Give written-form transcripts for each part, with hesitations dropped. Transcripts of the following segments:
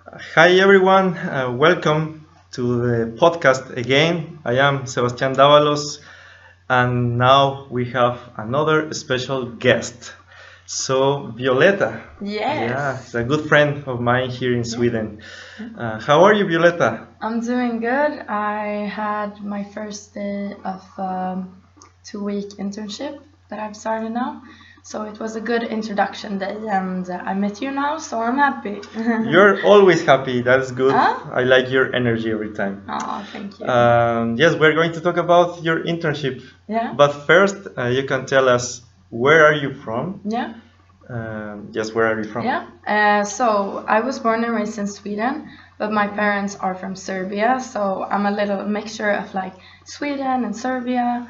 Hi everyone, welcome to the podcast again. I am Sebastián Dávalos, and now we have another special guest. So, Violeta. Yeah, Yes. it's a good friend of mine here in Sweden. How are you, Violeta? I'm doing good. I had my first day of 2-week internship that I've started now. So it was a good introduction day, and I met you now, so I'm happy. You're always happy, that's good. Huh? I like your energy every time. Oh, thank you. Yes, we're going to talk about your internship. Yeah. But first, you can tell us where are you from? Yeah. Yes, where are you from? Yeah. So I was born and raised in Sweden, but my parents are from Serbia, so I'm a little mixture of like Sweden and Serbia.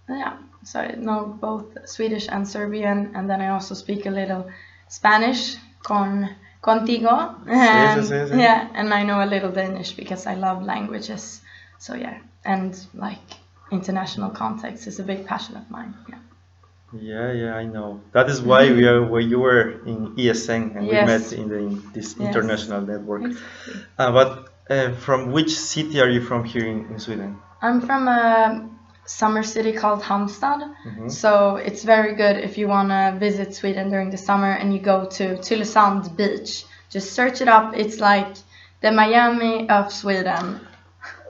Yeah, so I know both Swedish and Serbian, and then I also speak a little Spanish contigo. Sí, sí, sí. Yeah, and I know a little Danish because I love languages. So yeah, and like international context is a big passion of mine. Yeah. Yeah, I know. That is why we are where you were in ESN and we Yes. met in this Yes. international network. Exactly. But from which city are you from here in Sweden? I'm from a summer city called Halmstad. So it's very good if you want to visit Sweden during the summer and you go to Tylösand Beach. Just search it up. It's like the Miami of Sweden.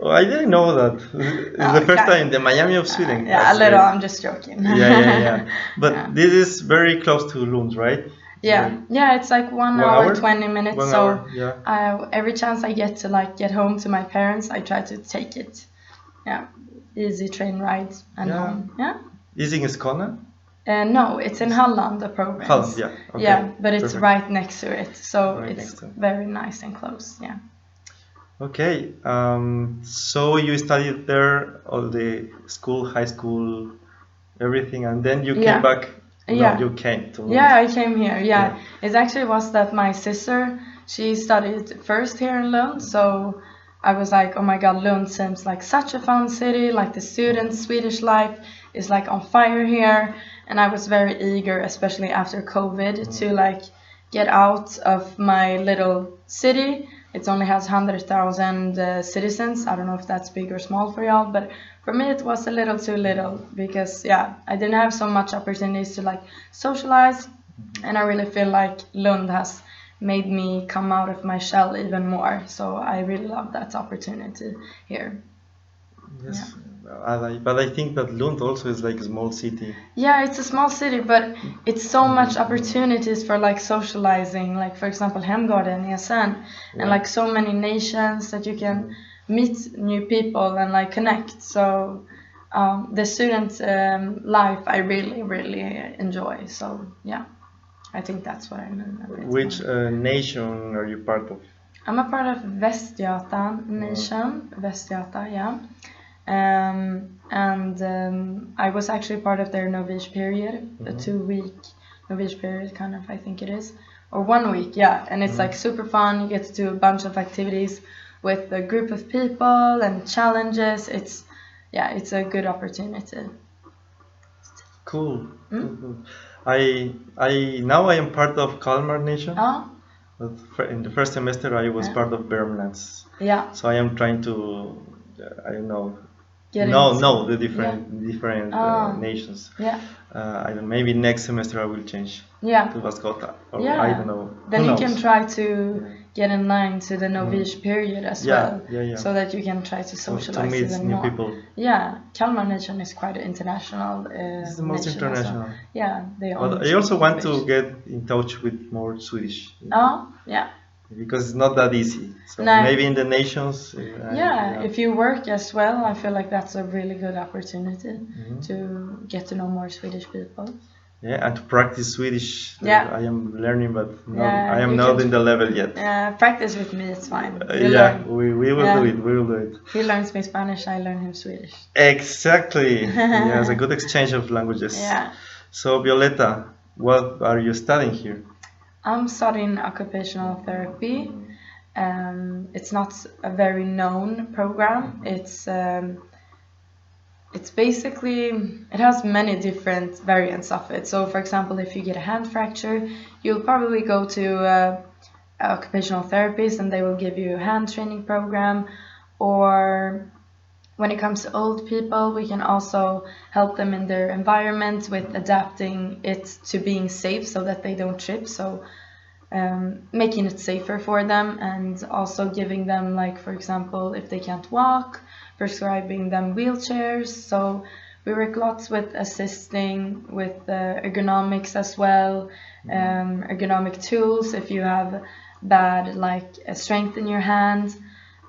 Oh, I didn't know that. It's the first time the Miami of Sweden. Yeah, That's a little. great. I'm just joking. Yeah. But Yeah. this is very close to Lund, right? Yeah, it's like 1 1 hour, hour? 20 minutes. 1 so hour, yeah. every chance I get to like get home to my parents, I try to take it. Yeah, easy train rides and Yeah. home. Yeah. Is it in Skåne? No, it's in Halland, the province. Halland, yeah. Okay. Yeah, but it's Perfect. right next to it, so Right it's next to it. very nice and close. Yeah. Okay, so you studied there all the school, high school, everything, and then you Yeah. came back. Yeah. No, you came to Lund. Yeah, I came here. Yeah. Yeah. It actually was that my sister, she studied first here in Lund, so I was like, oh my God, Lund seems like such a fun city. Like the students' Swedish life is like on fire here, and I was very eager, especially after COVID, to like get out of my little city. It only has 100,000 citizens. I don't know if that's big or small for y'all, but for me it was a little too little because yeah, I didn't have so much opportunities to like socialize, and I really feel like Lund has made me come out of my shell even more. So I really love that opportunity here. Yes. But I think that Lund also is like a small city. Yeah, it's a small city, but it's so much opportunities for like socializing. Like for example, Hemgården, ESN, and like so many nations that you can meet new people and like connect. So the student life I really enjoy. So yeah, I think that's what I mean. a bit Which more. nation are you part of? I'm a part of Västgöta nation, Västgöta, yeah. And I was actually part of their novice period, a 2-week novice period, kind of, I think it is, or 1 week, yeah. And it's like super fun. You get to do a bunch of activities with a group of people and challenges. It's a good opportunity. Cool. Cool. I now I am part of Kalmar Nation. Oh, But in the first semester, I was part of Bermlands. yeah. So I am trying to, I don't know, Get know into- the different nations. Yeah. I don't, maybe next semester I will change Yeah. to Vascota. Or Yeah. I don't know. Then Who you can knows? try to get in line to the novice period as well. Yeah. So that you can try to socialize meet even new more. people. Yeah, Kalmar Nation is quite an international It's the most nation international. Also. Yeah, they But only I also speak want to English. get in touch with more Swedish. Oh, yeah. Because it's not that easy. So No. maybe in the nations. Yeah, if you work as well, I feel like that's a really good opportunity to get to know more Swedish people. Yeah, and to practice Swedish. Yeah. I am learning, but Yeah, I am you not can- in the level yet. Practice with me, it's fine. You Yeah, learn. we will Yeah. do it. We will do it. He learns me Spanish, I learn him Swedish. Exactly. Yeah, it's a good exchange of languages. Yeah. So, Violeta, what are you studying here? I'm studying occupational therapy. It's not a very known program. It's basically, it has many different variants of it. So for example, if you get a hand fracture, you'll probably go to occupational therapists, and they will give you a hand training program. Or when it comes to old people, we can also help them in their environment with adapting it to being safe so that they don't trip. So making it safer for them, and also giving them, like, for example, if they can't walk, prescribing them wheelchairs. So we work lots with assisting with ergonomics as well, ergonomic tools if you have bad strength in your hand.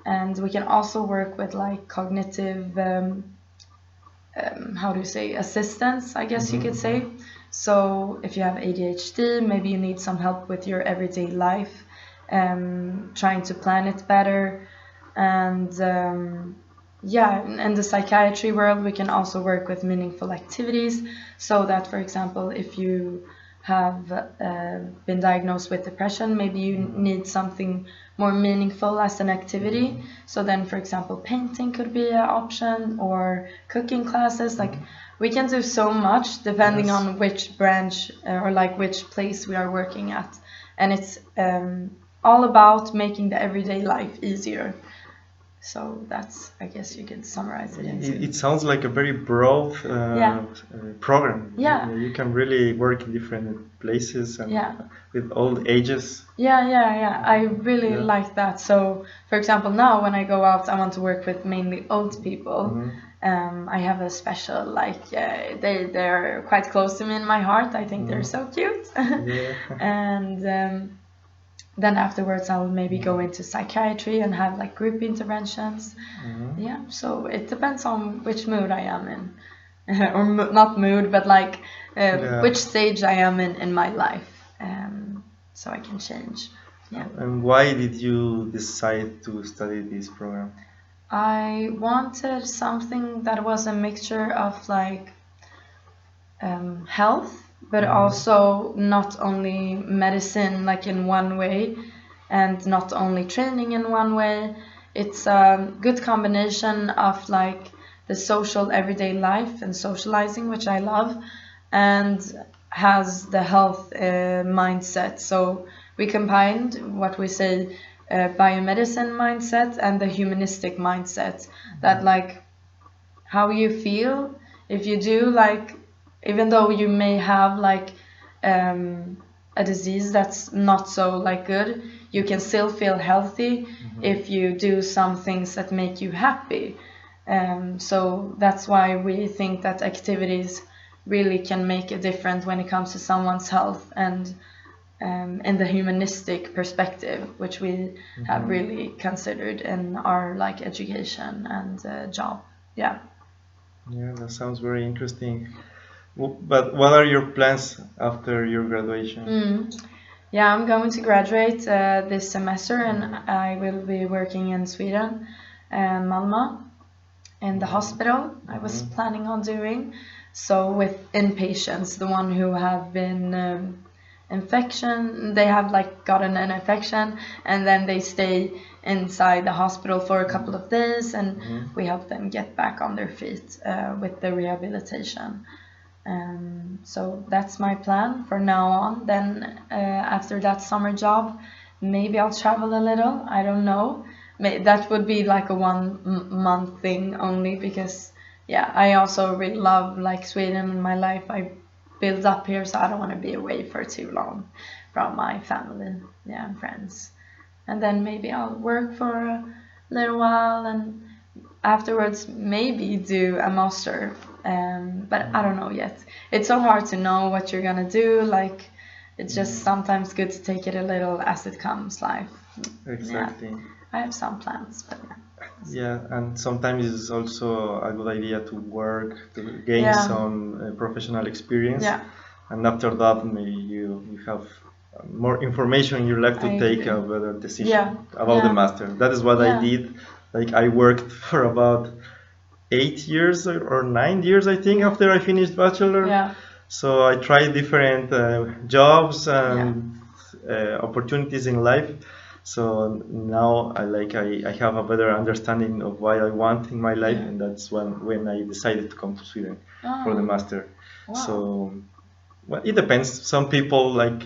And we can also work with like cognitive how do you say, assistance, I guess you could say. So if you have ADHD, maybe you need some help with your everyday life, trying to plan it better. And yeah, in the psychiatry world, we can also work with meaningful activities, so that, for example, if you have been diagnosed with depression, maybe you need something more meaningful as an activity. So then, for example, painting could be an option, or cooking classes. Like, we can do so much depending Yes. on which branch or like which place we are working at. And it's all about making the everyday life easier. So that's, I guess you could summarize it into. It sounds like a very broad Yeah. program. Yeah. You can really work in different places and Yeah. with all ages. Yeah. I really Yeah. like that. So, for example, now when I go out, I want to work with mainly old people. I have a special, like, they're quite close to me in my heart. I think they're so cute. Yeah. And then afterwards, I will maybe go into psychiatry and have like group interventions. Yeah, so it depends on which mood I am in. Or not mood, but like Yeah. which stage I am in my life. So I can change. Yeah. And why did you decide to study this program? I wanted something that was a mixture of like health, but also not only medicine, like in one way, and not only training in one way. It's a good combination of like the social everyday life and socializing, which I love, and has the health mindset. So we combined what we say biomedicine mindset and the humanistic mindset, that like how you feel if you do, like, even though you may have like a disease that's not so like good, you can still feel healthy if you do some things that make you happy. So that's why we think that activities really can make a difference when it comes to someone's health, and in the humanistic perspective, which we have really considered in our like education and job. Yeah. Yeah, that sounds very interesting. But what are your plans after your graduation? Yeah, I'm going to graduate this semester, and I will be working in Sweden, Malmö, in the hospital. I was planning on doing so with inpatients, the one who have been infection. They have like gotten an infection, and then they stay inside the hospital for a couple of days, and we help them get back on their feet with the rehabilitation. So that's my plan for now on. Then after that summer job, maybe I'll travel a little. I don't know. That would be like a 1 month thing only, because yeah, I also really love like Sweden in my life. I built up here, so I don't want to be away for too long from my family, yeah, and friends. And then maybe I'll work for a little while, and afterwards maybe do a master. But I don't know yet. It's so hard to know what you're gonna do. Like, it's just sometimes good to take it a little as it comes, life. Exactly. Yeah. I have some plans, but yeah. Yeah, and sometimes it's also a good idea to work to gain Yeah. some professional experience. Yeah. And after that, maybe you have more information in your life to I take agree. a better decision Yeah. about the Yeah. master. That is what I Yeah. did. Like, I worked for about 8 years or 9 years, I think, after I finished bachelor. Yeah. So I tried different jobs and opportunities in life. So now I have a better understanding of what I want in my life, and that's when I decided to come to Sweden for the master. Wow. So well, it depends. Some people like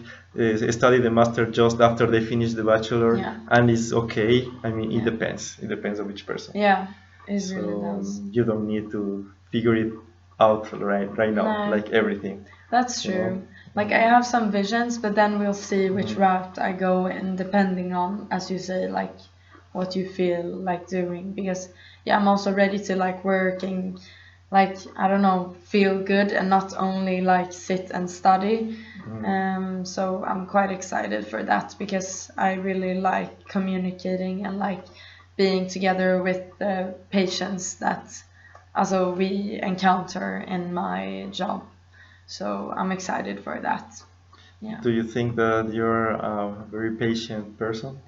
study the master just after they finish the bachelor, Yeah. and it's okay. I mean, it Yeah. depends. It depends on each person. Yeah, it So really does. you don't need to figure it out right now, No. like everything. That's you know? true. Like I have some visions, but then we'll see which Mhm. route I go in, depending on, as you say, like what you feel like doing. Because yeah, I'm also ready to like work and like I don't know, feel good and not only like sit and study. So I'm quite excited for that because I really like communicating and like being together with the patients that also we encounter in my job. So I'm excited for that. Yeah. Do you think that you're a very patient person?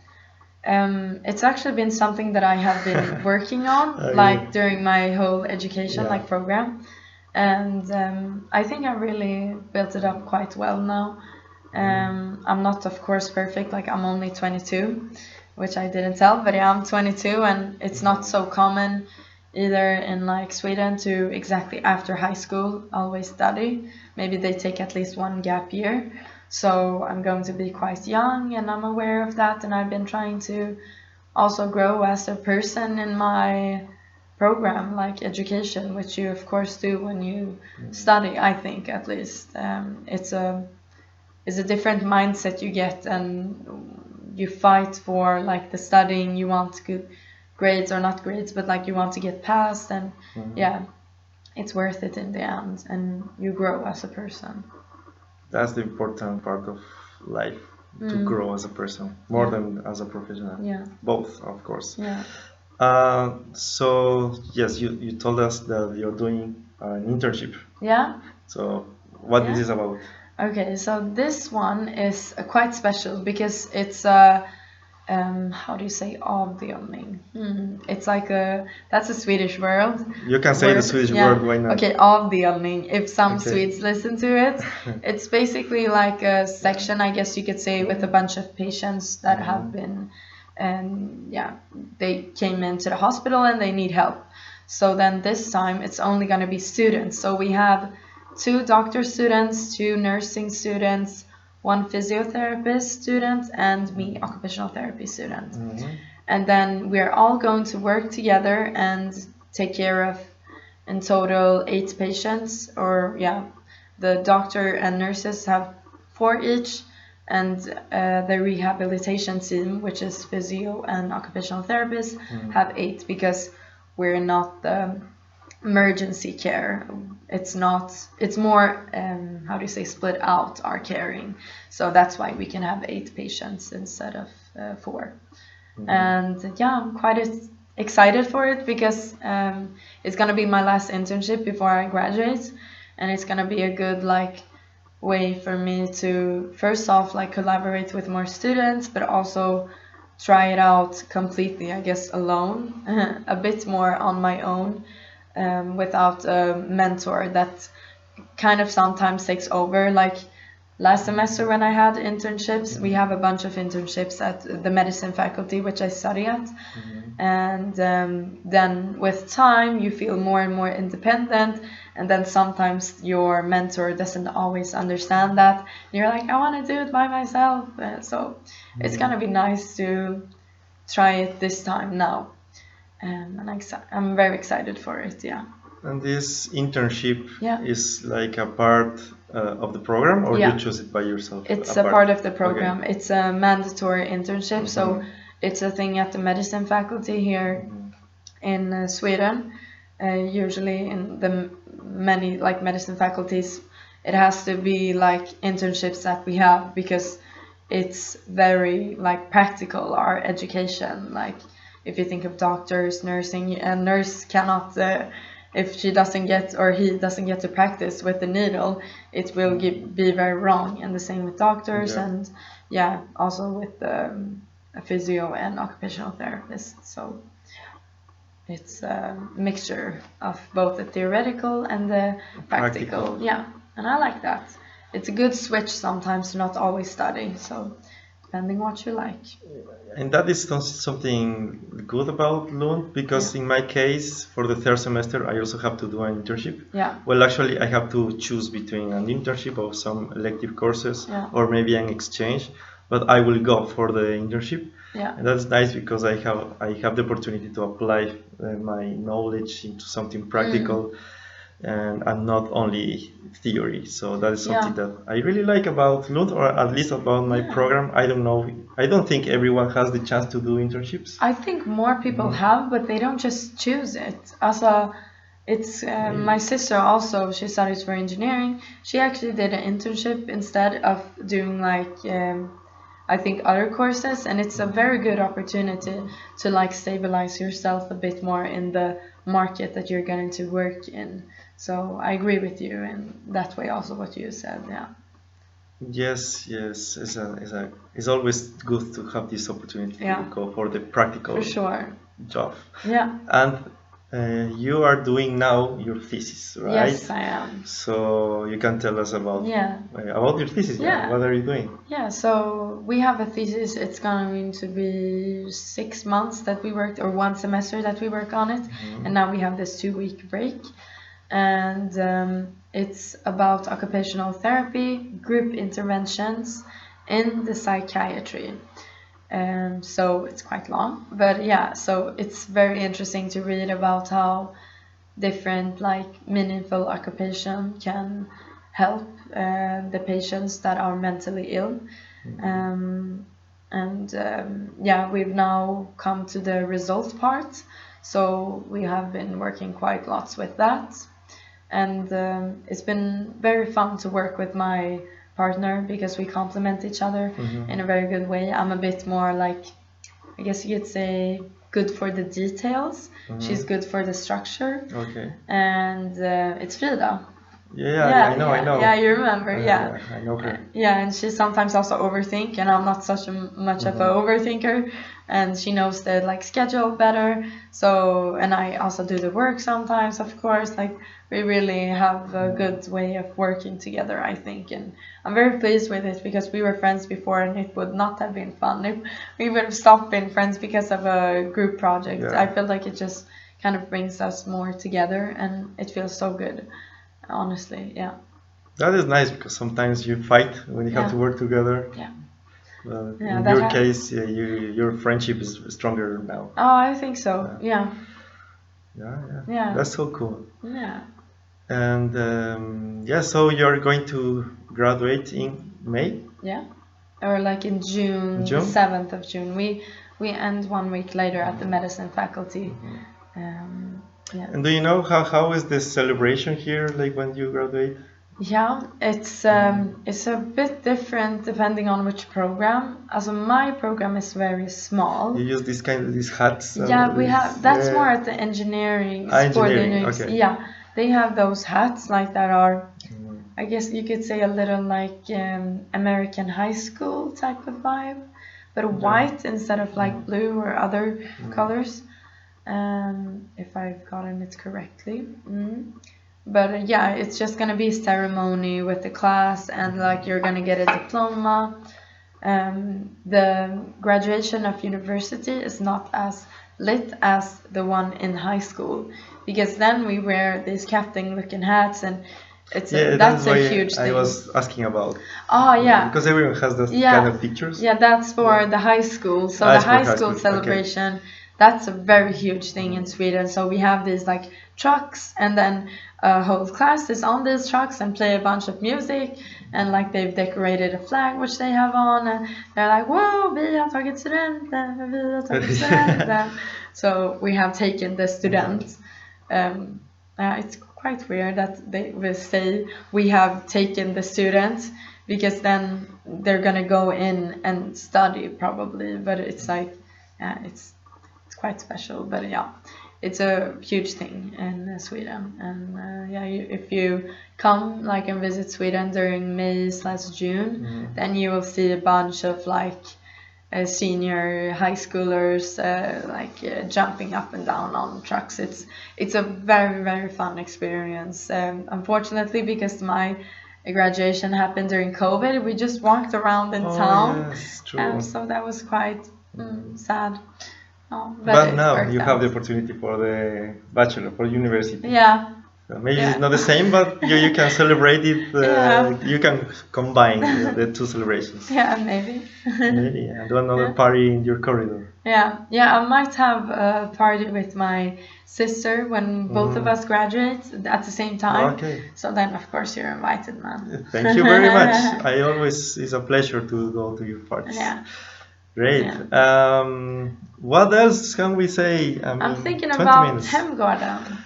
It's actually been something that I have been working on, Okay. like during my whole education, Yeah. like program, and I think I really built it up quite well now. I'm not, of course, perfect. Like I'm only 22, which I didn't tell, but yeah, I'm 22, and it's not so common either in like Sweden to exactly after high school always study. Maybe they take at least one gap year. So I'm going to be quite young, and I'm aware of that, and I've been trying to also grow as a person in my program, like education, which you of course do when you study. I think at least it's a different mindset you get, and you fight for like the studying. You want good grades or not grades, but like you want to get past, and yeah, it's worth it in the end, and you grow as a person. That's the important part of life, to grow as a person, more than as a professional. Yeah. Both, of course. Yeah. So, yes, you told us that you're doing an internship. Yeah. So, what Yeah. this is about? Okay, so this one is quite special because it's how do you say avdelning? It's like that's a Swedish word. You can say the Swedish word, why not? Okay, avdelning. If some Okay. Swedes listen to it, it's basically like a section, I guess you could say, with a bunch of patients that have been, they came into the hospital and they need help. So then this time it's only going to be students. So we have 2 doctor students, 2 nursing students, 1 physiotherapist student, and me, occupational therapy student. And then we're all going to work together and take care of, in total, 8 patients, or yeah, the doctor and nurses have 4 each, and the rehabilitation team, which is physio and occupational therapists, have 8, because we're not the emergency care. It's not, it's more how do you say, split out our caring. So that's why we can have 8 patients instead of 4. And yeah, I'm quite excited for it because it's gonna be my last internship before I graduate, and it's gonna be a good like way for me to first off like collaborate with more students, but also try it out completely, I guess, alone, a bit more on my own, without a mentor that kind of sometimes takes over. Like last semester when I had internships, we have a bunch of internships at the medicine faculty, which I study at. And then with time, you feel more and more independent. And then sometimes your mentor doesn't always understand that. And you're like, I want to do it by myself. So it's going to be nice to try it this time now. And I'm very excited for it, yeah. And this internship Yeah. is like a part of the program, or Yeah. you choose it by yourself? It's a part of the program. Okay. It's a mandatory internship, so it's a thing at the medicine faculty here in Sweden. Usually in the many like medicine faculties, it has to be like internships that we have because it's very like practical, our education. Like if you think of doctors, nursing, a nurse cannot if she doesn't get or he doesn't get to practice with the needle, it will be very wrong. And the same with doctors, and also with a physio and occupational therapist. So it's a mixture of both the theoretical and the practical. Yeah, and I like that. It's a good switch sometimes to not always study. So depending what you like. And that is something good about Lund, because in my case, for the third semester, I also have to do an internship. Yeah. Well, actually, I have to choose between an internship or some elective courses, or maybe an exchange. But I will go for the internship. Yeah. And that's nice because I have the opportunity to apply my knowledge into something practical. And not only theory. So that is something that I really like about Lund, or at least about my program. I don't know. I don't think everyone has the chance to do internships. I think more people have, but they don't just choose it. Also, it's my sister also. She studies for engineering. She actually did an internship instead of doing like I think other courses, and it's a very good opportunity to like stabilize yourself a bit more in the market that you're going to work in. So I agree with you in that way also what you said. Yeah. Yes, it's always good to have this opportunity to go for the practical job. Yeah. And you are doing now your thesis, right? Yes, I am. So you can tell us about your thesis. Yeah. What are you doing? Yeah, so we have a thesis. It's going to be 6 months that we worked, or 1 semester that we work on it. And now we have this 2-week break. And it's about occupational therapy, group interventions in the psychiatry. So it's quite long, but yeah, so it's very interesting to read about how different like meaningful occupation can help the patients that are mentally ill. Yeah, we've now come to the result part, so we have been working quite lots with that. And it's been very fun to work with my partner because we complement each other in a very good way. I'm a bit more like, I guess you could say, good for the details. She's good for the structure. Okay. And it's Frida. Yeah, I know. Yeah, you remember. Yeah, I know her. Yeah, and she sometimes also overthink, and I'm not such much of an overthinker, and she knows the like schedule better. So, and I also do the work sometimes, of course. Like we really have a good way of working together, I think, and I'm very pleased with it because we were friends before, and it would not have been fun if we would have stopped being friends because of a group project. I feel like it just kind of brings us more together, and it feels so good. Honestly, yeah. That is nice because sometimes you fight when you have to work together. Yeah. In your case, your friendship is stronger now. Oh, I think so. Yeah. That's so cool. Yeah. And so you're going to graduate in May? Yeah. Or like in June, the 7th of June. We end 1 week later at the medicine faculty. And do you know how is the celebration here, like when you graduate? Yeah, it's a bit different depending on which program. Also, my program is very small. You use these hats. Yeah, we have. That's more at the engineering. Okay. Yeah, they have those hats like that are, I guess you could say, a little like American high school type of vibe, but white instead of like blue or other colors. If I've gotten it correctly. But yeah, it's just gonna be a ceremony with the class, and like you're gonna get a diploma. The graduation of university is not as lit as the one in high school, because then we wear these captain looking hats, and that's a huge thing. I was asking about. Oh yeah. Because everyone has those kind of pictures. Yeah, that's for the high school. So the high school celebration, that's a very huge thing in Sweden. So we have these like trucks, and then a whole class is on these trucks and play a bunch of music, and like they've decorated a flag which they have on, and they're like, whoa, vi har tagit studenten, vi har tagit studenten. So we have taken the student. It's quite weird that they will say we have taken the student, because then they're gonna go in and study probably, but it's like it's quite special. But yeah, it's a huge thing in Sweden, and if you come like and visit Sweden during May/June, then you will see a bunch of like senior high schoolers jumping up and down on trucks. It's a very, very fun experience. Unfortunately, because my a graduation happened during COVID, we just walked around in town. Yes, true. So that was quite sad. But it now worked you have the out. opportunity for the bachelor, for university. Yeah. So maybe Yeah. it's not the same, but you can celebrate it. Yeah. You can combine the two celebrations. Yeah, maybe. Maybe, and do another Yeah. party in your corridor. Yeah, I might have a party with my sister when both of us graduate at the same time. Okay. So then, of course, you're invited, man. Thank you very much. It's a pleasure to go to your parties. Yeah. Great. Yeah. What else can we say? I mean, I'm thinking 20 about minutes. Hemgården.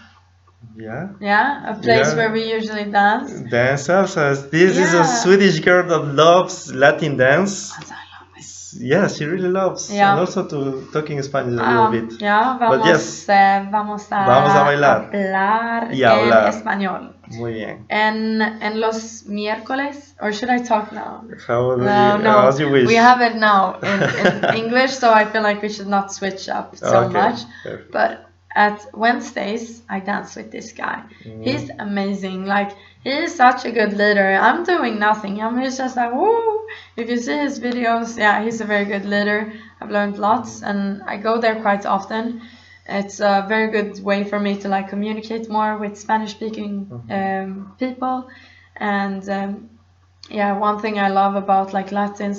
Yeah. Yeah, a place Yeah. where we usually dance. Dance salsa. This is a Yeah. Swedish girl that loves Latin dance. I love it. Yeah, she really loves. Yeah. And also to talking Spanish a little bit. Ja, But yes, vamos a bailar. hablar Y hablar. en español. Muy bien. En los miércoles, or should I talk now? No, as you wish. We have it now in English, so I feel like we should not switch up so much. Perfect. But at Wednesdays, I dance with this guy. He's amazing. Like, he is such a good leader. I'm doing nothing. He's just like, woo. If you see his videos, yeah, he's a very good leader. I've learned lots, and I go there quite often. It's a very good way for me to like communicate more with Spanish-speaking people. And yeah, one thing I love about like Latin,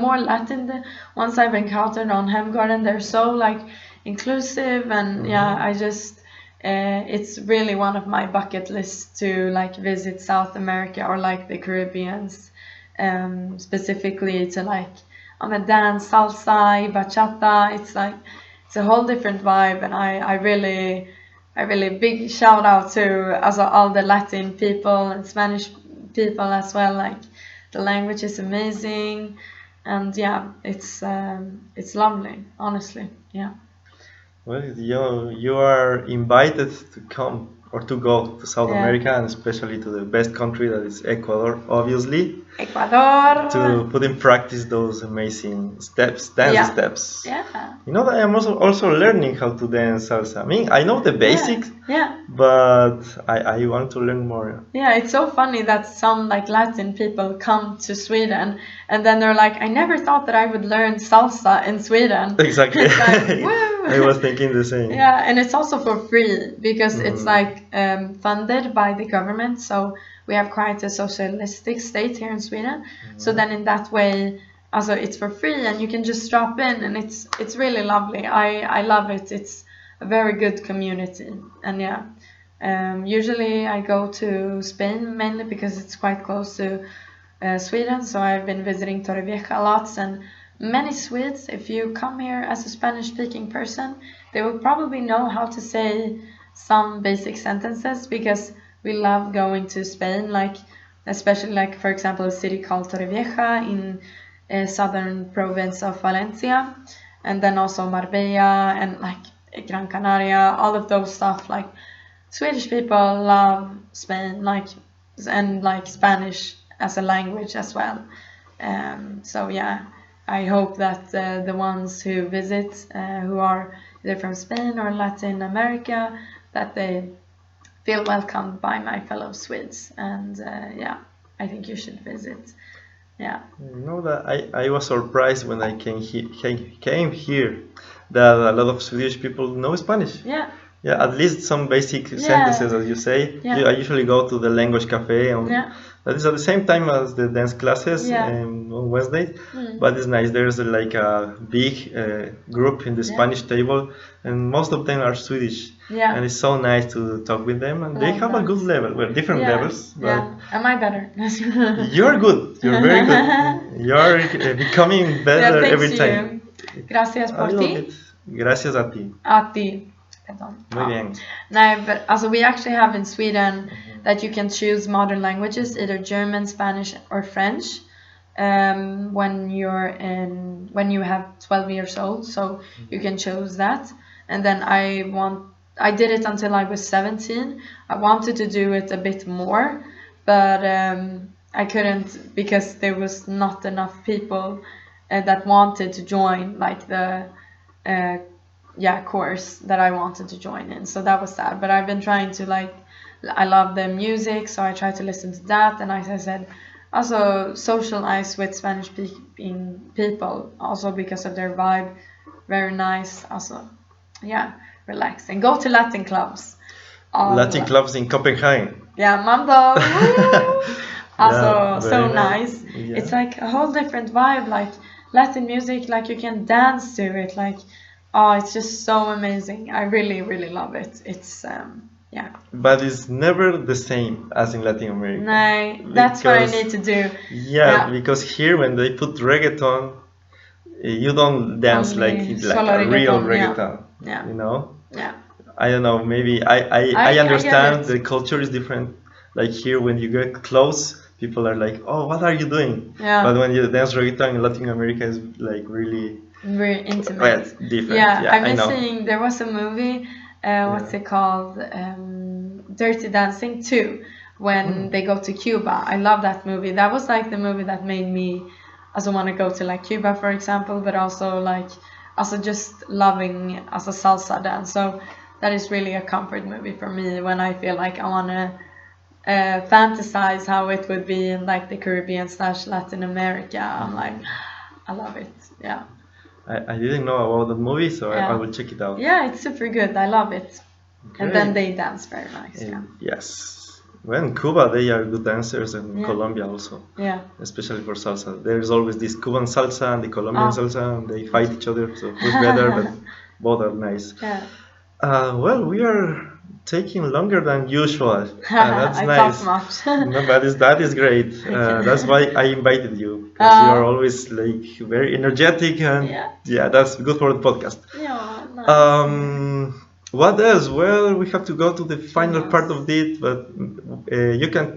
more Latin, the ones I've encountered on Hemgården, they're so like inclusive, and yeah, I just it's really one of my bucket lists to like visit South America or like the Caribbeans, specifically to like dance salsa, bachata. It's a whole different vibe, and I really big shout out to all the Latin people and Spanish people as well. Like, the language is amazing, and yeah, it's lovely, honestly. Yeah. Well, you are invited to come or to go to South America, and especially to the best country, that is Ecuador, obviously. Ecuador. To put in practice those amazing dance steps. Yeah. You know that I'm also learning how to dance salsa. I mean, I know the basics. Yeah. But I want to learn more. Yeah, it's so funny that some like Latin people come to Sweden and then they're like, I never thought that I would learn salsa in Sweden. Exactly. It's like, woo! I was thinking the same. Yeah, and it's also for free because it's like funded by the government. So we have quite a socialistic state here in Sweden. So then in that way, also it's for free and you can just drop in, and it's really lovely. I love it. It's a very good community, and yeah. Usually I go to Spain mainly because it's quite close to Sweden, so I've been visiting Torrevieja a lot. And many Swedes, if you come here as a Spanish-speaking person, they will probably know how to say some basic sentences because we love going to Spain, like especially like for example a city called Torrevieja in southern province of Valencia, and then also Marbella and like Gran Canaria, all of those stuff. Like, Swedish people love Spain, and Spanish as a language as well. So yeah, I hope that the ones who visit, who are either from Spain or Latin America, that they feel welcomed by my fellow Swedes. And yeah, I think you should visit. Yeah. You know that I was surprised when I came here that a lot of Swedish people know Spanish. Yeah. Yeah, at least some basic sentences, as you say. Yeah. I usually go to the language cafe, that is at the same time as the dance classes on Wednesdays. But it's nice. There's like a big group in the Spanish table, and most of them are Swedish. Yeah. And it's so nice to talk with them, and they have a good level. Well, different levels. But Am I better? you're good. You're very good. You're becoming better every time. Gracias por ti. Gracias a ti. A ti. Muy bien. No, but also we actually have in Sweden that you can choose modern languages, either German, Spanish, or French, when you have 12 years old. So you can choose that. And then I did it until I was 17. I wanted to do it a bit more, but I couldn't because there was not enough people that wanted to join like the course that I wanted to join in. So that was sad. But I've been trying to like I love the music, so I try to listen to that. And as I said, also socialize with Spanish-speaking people, also because of their vibe, very nice. Also, yeah, relax and go to Latin clubs. Latin clubs in Copenhagen. Yeah, Mambo. Woo! Yeah, Also, very so nice. Yeah. It's like a whole different vibe, like Latin music, like you can dance to it, like, oh, it's just so amazing. I really, really love it. It's, yeah. But it's never the same as in Latin America. No, that's what I Because- need to do. Yeah, because here when they put reggaeton, you don't dance Only like a solo real reggaeton, yeah. reggaeton. Yeah. You know? Yeah. I don't know, maybe I I understand get it. the culture is different. Like here when you get close, people are like, oh, what are you doing? Yeah. But when you dance reggaeton in Latin America is like really Very intimate. well, different. Yeah, I'm I know. missing. There was a movie. What's it called? Dirty Dancing 2. When they go to Cuba, I love that movie. That was like the movie that made me also want to go to like Cuba, for example, but also just loving as a salsa dance. So that is really a comfort movie for me when I feel like I want to fantasize how it would be in like the Caribbean / Latin America. I'm like, I love it. Yeah. I didn't know about that movie, so I will check it out. Yeah, it's super good. I love it. And then Great. they dance very nice. Yeah. Yes. Well, in Cuba, they are good dancers, and Yeah. Colombia also, Yeah. especially for salsa. There's always this Cuban salsa and the Colombian Oh. salsa, and they fight each other, so who's better, but both are nice. Yeah. Well, we are taking longer than usual. That's I nice. talk much. No, that is great. That's why I invited you, because you are always like very energetic, and Yeah. that's good for the podcast. Yeah, nice. What else? Well, we have to go to the final Yes. part of it, but you can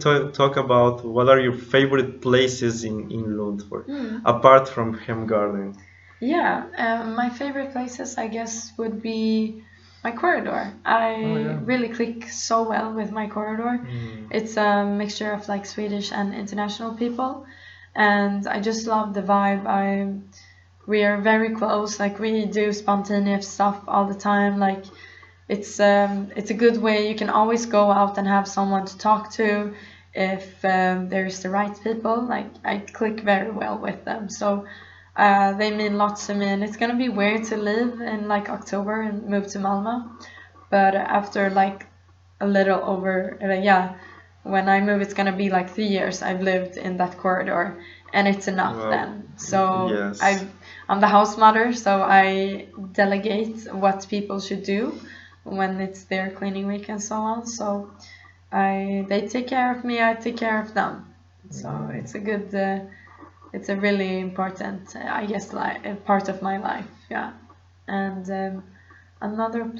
talk about what are your favorite places in Lund, apart from Hemgarden. Yeah, my favorite places, I guess, would be my corridor. I really click so well with my corridor. It's a mixture of like Swedish and international people, and I just love the vibe. We are very close. Like we do spontaneous stuff all the time. Like it's a good way. You can always go out and have someone to talk to if there's the right people. Like I click very well with them. So. They mean lots to me, and it's gonna be weird to leave in like October and move to Malmö. But after like a little over, when I move, it's gonna be like 3 years I've lived in that corridor, and it's enough then. So I'm the house mother, so I delegate what people should do when it's their cleaning week and so on. So they take care of me, I take care of them. So it's a good. It's a really important, I guess, like part of my life, yeah. And another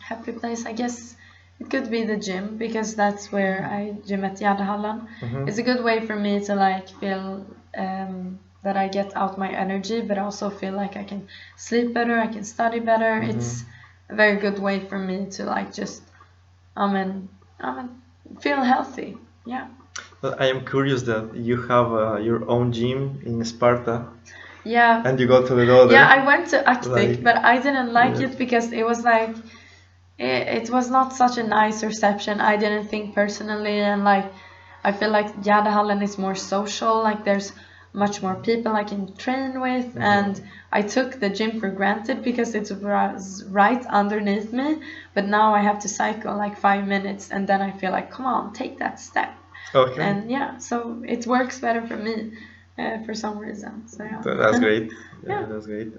happy place, I guess it could be the gym, because that's where I gym at Gärdehallen. It's a good way for me to like feel that I get out my energy, but also feel like I can sleep better, I can study better. It's a very good way for me to like just, feel healthy, yeah. Well, I am curious that you have your own gym in Sparta. Yeah. And you go to the other. Yeah, I went to Arctic, but I didn't like it because it was like, it was not such a nice reception. I didn't think personally, and like, I feel like Gärdehallen is more social. Like there's much more people I can train with, and I took the gym for granted because it was right underneath me. But now I have to cycle like 5 minutes, and then I feel like, come on, take that step. Okay. And yeah, so it works better for me for some reason. So yeah. That's great. That's great.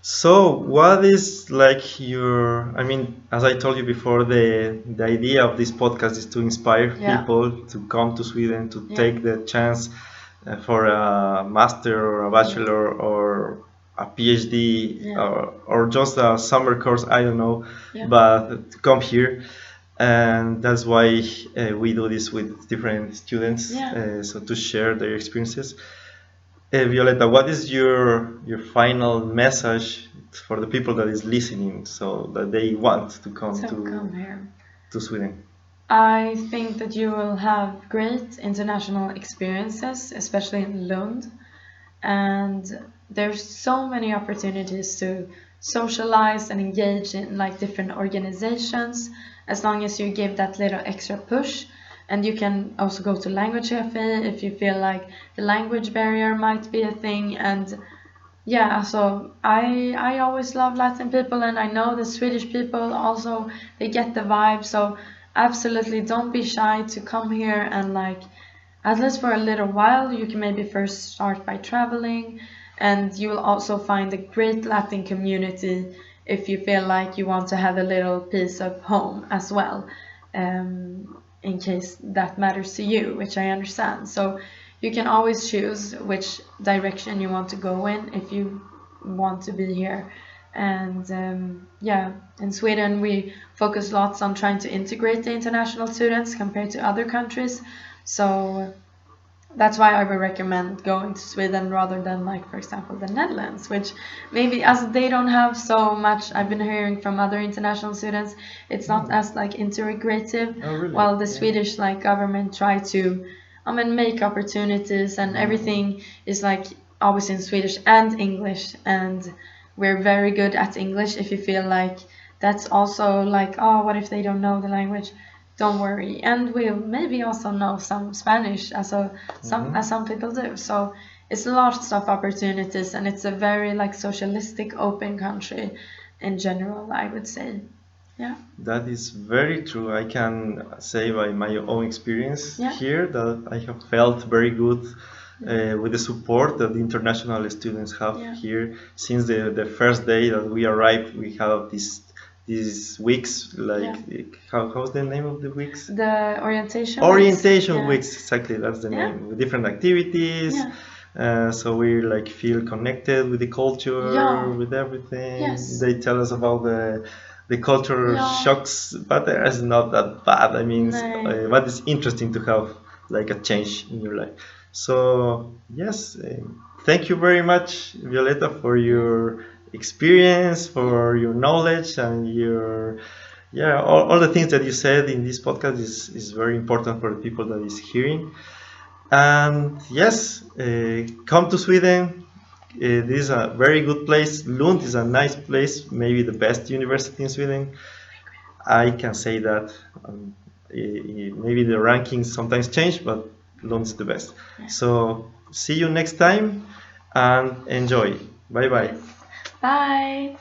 So what is like your, I mean, as I told you before, the idea of this podcast is to inspire people to come to Sweden, to take the chance for a master or a bachelor or a PhD or just a summer course, I don't know, but to come here. And that's why we do this with different students, so to share their experiences. Violeta, what is your final message for the people that is listening, so that they want to come here to Sweden? I think that you will have great international experiences, especially in Lund, and there's so many opportunities to socialize and engage in like different organizations as long as you give that little extra push. And you can also go to language cafe if you feel like the language barrier might be a thing. And yeah, so I always love Latin people, and I know the Swedish people also, they get the vibe. So absolutely don't be shy to come here, and like at least for a little while you can maybe first start by traveling, and you will also find a great Latin community if you feel like you want to have a little piece of home as well, in case that matters to you, which I understand. So you can always choose which direction you want to go in if you want to be here. And yeah, in Sweden we focus lots on trying to integrate the international students compared to other countries. So that's why I would recommend going to Sweden rather than, like, for example, the Netherlands, which maybe as they don't have so much. I've been hearing from other international students, it's not as like integrative. Oh, really? While the Yeah. Swedish like government try to, I mean, make opportunities, and everything is like always in Swedish and English, and we're very good at English. If you feel like that's also like, oh, what if they don't know the language? Don't worry, and we'll maybe also know some Spanish, as some people do. So it's lots of opportunities, and it's a very like socialistic, open country in general, I would say. Yeah. That is very true. I can say by my own experience Yeah. here that I have felt very good with the support that the international students have Yeah. here. Since the first day that we arrived, we have these weeks, like how's the name of the weeks? The Orientation weeks. weeks, exactly, that's the Yeah. name, with different activities. Yeah. So we like feel connected with the culture, Yeah. with everything. Yes. They tell us about the cultural Yeah. shocks, but it's not that bad. I mean, No. but it's interesting to have like a change in your life. So yes, thank you very much, Violeta, for your experience, for your knowledge, and your all the things that you said in this podcast is very important for the people that is hearing. And yes, come to Sweden. This is a very good place. Lund is a nice place, maybe the best university in Sweden. I can say that. Maybe the rankings sometimes change, but Lund is the best. So see you next time and enjoy. Bye bye. Bye.